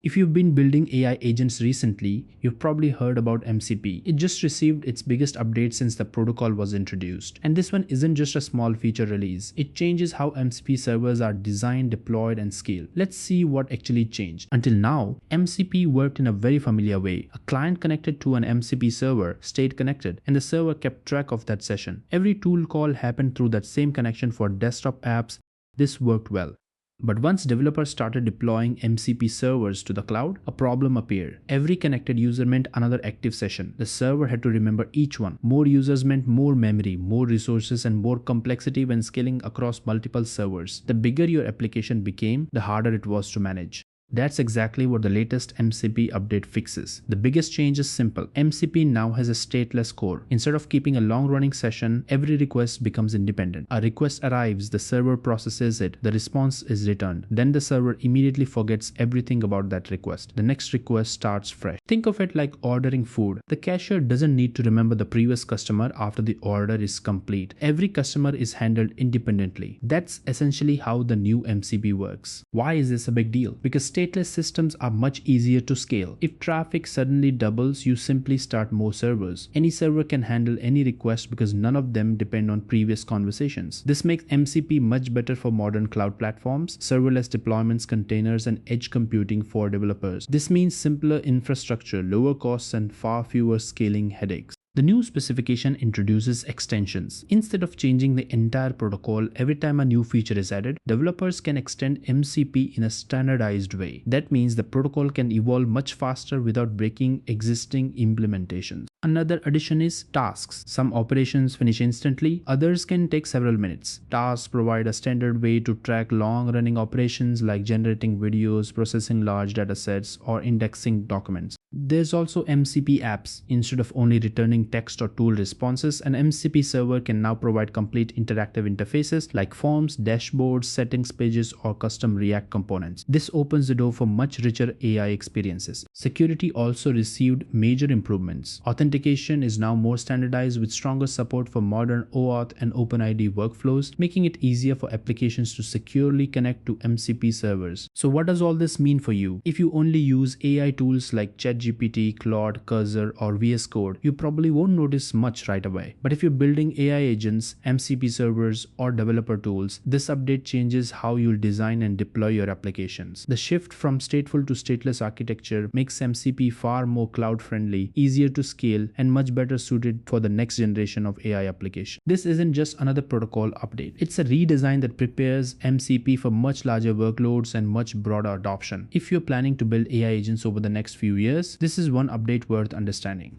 If you've been building AI agents recently, you've probably heard about MCP. It just received its biggest update since the protocol was introduced. And this one isn't just a small feature release. It changes how MCP servers are designed, deployed, and scaled. Let's see what actually changed. Until now, MCP worked in a very familiar way. A client connected to an MCP server stayed connected, and the server kept track of that session. Every tool call happened through that same connection for desktop apps. This worked well. But once developers started deploying MCP servers to the cloud, a problem appeared. Every connected user meant another active session. The server had to remember each one. More users meant more memory, more resources, and more complexity when scaling across multiple servers. The bigger your application became, the harder it was to manage. That's exactly what the latest MCP update fixes. The biggest change is simple. MCP now has a stateless core. Instead of keeping a long-running session, every request becomes independent. A request arrives, the server processes it, the response is returned. Then the server immediately forgets everything about that request. The next request starts fresh. Think of it like ordering food. The cashier doesn't need to remember the previous customer after the order is complete. Every customer is handled independently. That's essentially how the new MCP works. Why is this a big deal? Because stateless systems are much easier to scale. If traffic suddenly doubles, you simply start more servers. Any server can handle any request because none of them depend on previous conversations. This makes MCP much better for modern cloud platforms, serverless deployments, containers, and edge computing for developers. This means simpler infrastructure, lower costs, and far fewer scaling headaches. The new specification introduces extensions. Instead of changing the entire protocol every time a new feature is added, developers can extend MCP in a standardized way. That means the protocol can evolve much faster without breaking existing implementations. Another addition is tasks. Some operations finish instantly, others can take several minutes. Tasks provide a standard way to track long-running operations like generating videos, processing large datasets, or indexing documents. There's also MCP Apps. Instead of only returning text or tool responses, an MCP server can now provide complete interactive interfaces like forms, dashboards, settings pages, or custom React components. This opens the door for much richer AI experiences. Security also received major improvements. Authentication is now more standardized with stronger support for modern auth and OpenID workflows, making it easier for applications to securely connect to MCP servers. So what does all this mean for you? If you only use AI tools like ChatGPT, Claude, Cursor, or VS Code, you probably won't notice much right away. But if you're building AI agents, MCP servers, or developer tools, this update changes how you'll design and deploy your applications. The shift from stateful to stateless architecture makes MCP far more cloud-friendly, easier to scale, and much better suited for the next generation of AI applications. This isn't just another protocol update. It's a redesign that prepares MCP for much larger workloads and much broader adoption. If you're planning to build AI agents over the next few years, this is one update worth understanding.